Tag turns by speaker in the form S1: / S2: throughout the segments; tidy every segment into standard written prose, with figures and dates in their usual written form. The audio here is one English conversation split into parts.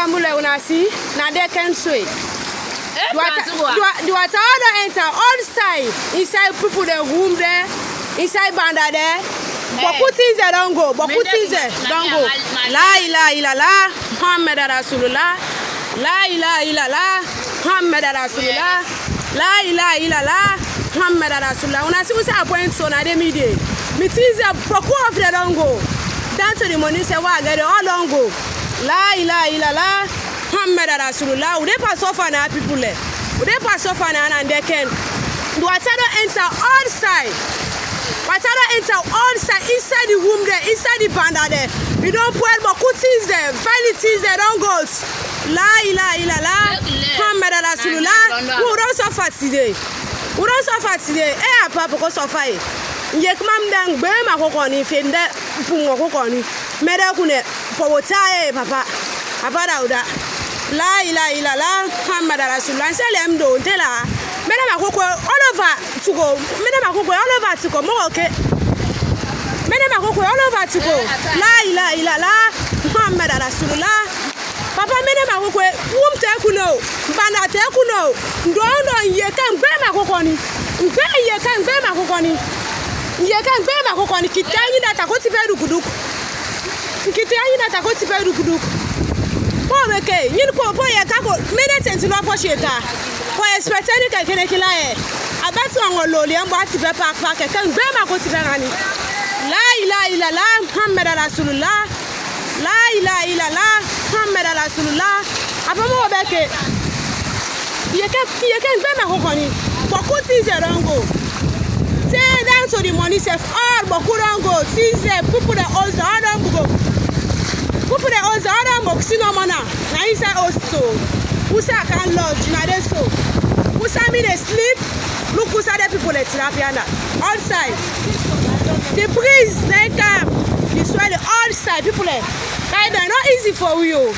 S1: family una see na they can sway. The water don't enter all side inside people the room there, inside banda there. Bokuti ze don't go. Bokuti ze don't go. La ilaha illallah Muhammad Rasulullah. La ilaha illallah Muhammad Rasulullah. La ilaha illallah Muhammad Rasulullah. Una see we say appoint so na dey midday. Meeting ze boku of the don't go. Down to the money say wa get all don't go. La ilaha illallah Muhammad Rasulullah. We dey pass off na people le. We dey pass off na and they can. The water don't enter all side. Water don't enter all side inside the room there, inside the banda there. You don't put bokutis there, vanities there, don't go. La ilaha illallah Muhammad Rasulullah. Who don't suffer today? Who don't suffer today? Eh, papa ko suffer. Yek mam dang be ma ko koni fende pungo ko koni. Meda kune powota papa. Papa dauda. La ilaha illallah Muhammad Rasulullah. Selem do tela. Meda ma ko all over to go. Meda ma ko all over to go. Mo okay. Meda ma ko all over to go. La ilaha illallah Muhammad Rasulullah. Papa meda ma ko te kuno. Bana te kuno. Ndo ye kan be ma ko koni. Be ye kan be ma ko koni. Ye kan be ma ko koni kitanyi data ko ti be rukuduk. Kitanyi data ko ti be rukuduk. Po meke, yin ko po ye ka ko minute enti lo po sheta. Po expect any ka kene kila e. Abatu an lo le mbo ati be pa ke kan be ma ko ti be rani. La ilaha illallah Muhammad Rasulullah. La ilaha illallah Muhammad Rasulullah. Abamo beke. Ye kan be ma ko koni. Boku ti ze don go. Say down to the money safe all boku don go. Things people the old all don go. People the old all don go see no mana. Na inside also. Who say I can lodge na dey so. Who say me dey sleep? Look who say the people dey therapy na. Outside. The breeze they come. You swear the outside people there. Right now, not easy for you.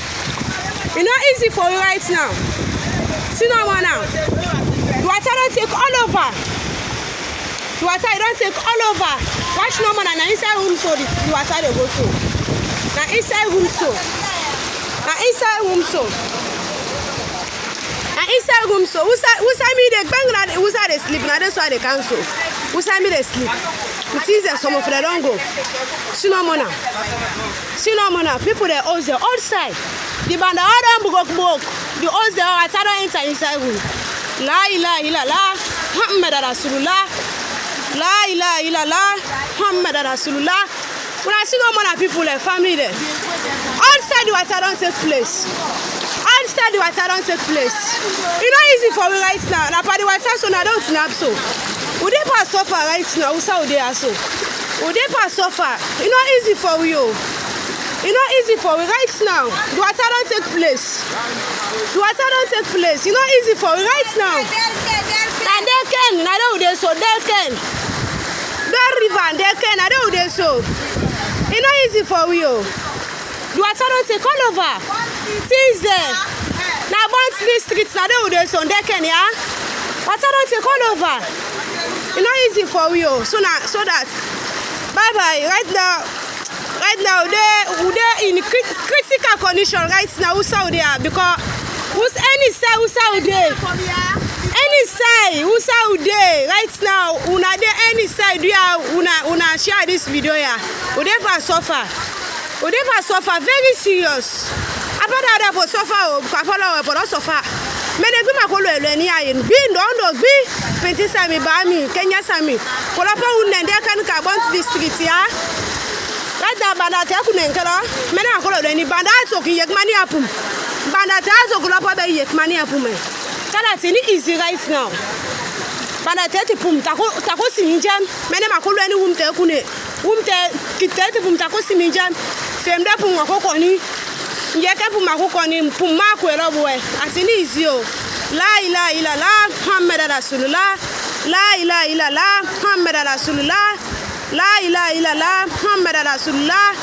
S1: It's not easy for you right now. See no more now. The water don't take all over. The water don't take all over. Watch no more now. Inside room so the water they go so. Now inside room so. Now inside room so. Now inside room so. Who say me they bang na? Who say they sleep? Now that's why they cancel. Who say me they sleep? It is some of them don't go. See no more now. See no more now. People they all the outside. The band all don't go. The all the water don't enter inside room. La ilaha illallah Muhammad Rasulullah. La ilaha illallah Muhammad Rasulullah. When I see no more people like family there. Outside the water don't take place. Outside the water don't take place. It's not easy for me right now. Na pa the water so na don't snap so. Would they pass suffer right now? Who say they are so? Would they pass suffer? It's not easy for you. It's not easy for me right now. The water don't take place. The water don't take place. It's not easy for me right now. And they can. I don't they so. They can. The river. They can. I don't they so. It's not easy for you. The water don't take all over. Things there. Now bounce these streets. I don't they so. They can. Yeah. Water don't take all over. It's not easy for you. So that. Bye bye. Right now, they in critical condition right now. Who's out there? Because who's any side who's out there? Any side who's out there right now? Una there any side you are una share this video here. Would ever suffer? Would ever suffer? Very serious. About that for suffer, papa for not suffer. Many people call it any iron. Be no be. Penti sami bami Kenya sami. Kola pa unende kan ka bon district ya. Kada banda ta kunenkala. Mena akolo ni banda so ki yekmani apum. Banda ta so kola pa be yekmani apum. Kada tini easy right now. Banda ta ti pum ta ko siminjam. Mena makolo ni wumte kune. Wumte kitete pum ta ko siminjam. Femde pum akokoni. Yeke pum akokoni pum ma ko ero boy. Atini easy o. La ilaha illallah Muhammad Rasulullah. La ilaha illallah Muhammad Rasulullah. La ilaha illallah Muhammad Rasulullah.